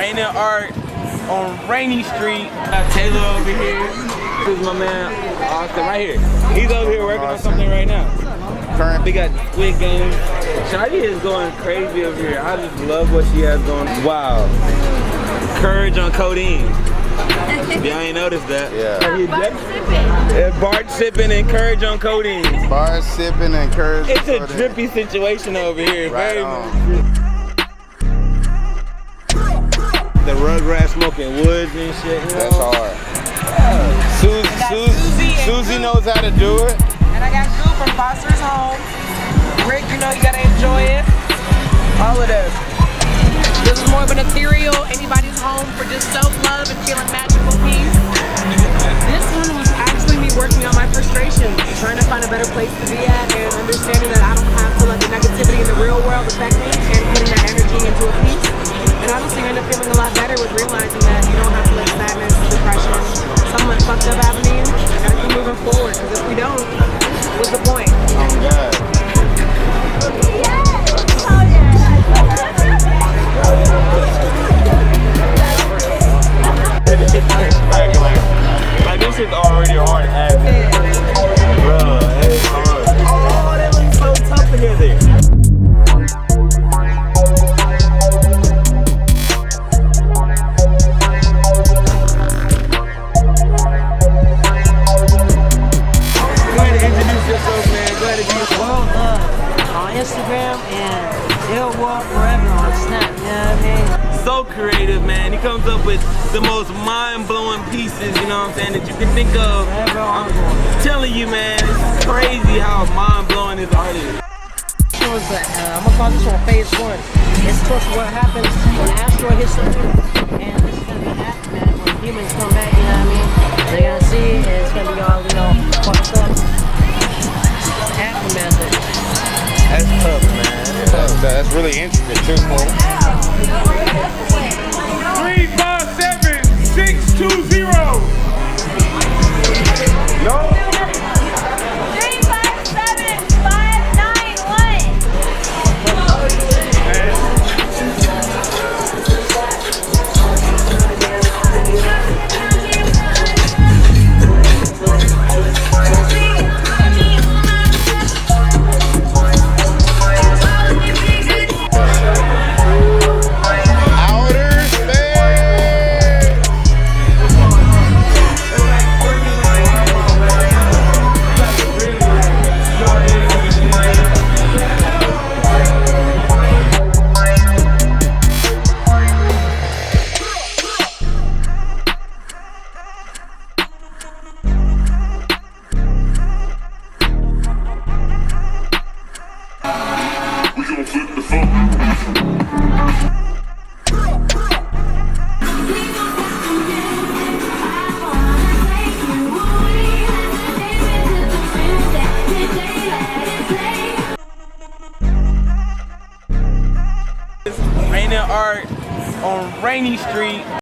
Rainey art on Rainey Street. Got Taylor over here. This is my man Austin right here. He's over here working on something right now. We got Squid Game. Shadi is going crazy over here. I just love what she has going. Wow. Courage on codeine. Y'all ain't noticed that. Yeah. Bart sipping and courage on codeine. Bart sipping and courage on codeine. It's a drippy situation over here. Right Very on. The Rugrats smoking woods and shit. You know? That's hard. Susie knows how to do it. And I got Goo from Foster's Home. Rick, you know you gotta enjoy it. All of this. This is more of an ethereal, anybody's home for just self-love and feeling magical peace. This one was actually me working on my frustration, trying to find a better place to be at and understanding that I don't have to let the negativity in the real world affect me and putting that energy into a piece. And honestly, I end up feeling a lot better with realizing that you don't have to let sadness, depression, something fucked up happening. You gotta keep moving forward, because if we don't, what's the point? Oh God. Like this is already hard as bro, it's hard. Oh, that looks so tough together. Go ahead and introduce yourself, man. Go ahead and be on Instagram and it'll walk forever on Snap, you know what I mean? so creative, man. He comes up with the most mind-blowing pieces, you know what I'm saying, that you can think of. I'm telling you, man, it's crazy how mind-blowing his art is. I'm gonna call this one phase 1. It's supposed to what happens when an asteroid hits the moon, and this is gonna be the aftermath when humans come back, you know what I mean? They're gonna see it, and it's gonna be all, you know, fucked up. Aftermath of it. That's tough, man. That's really intricate too, Paul. 357 620. No. 357 591. Rainey art on Rainey Street.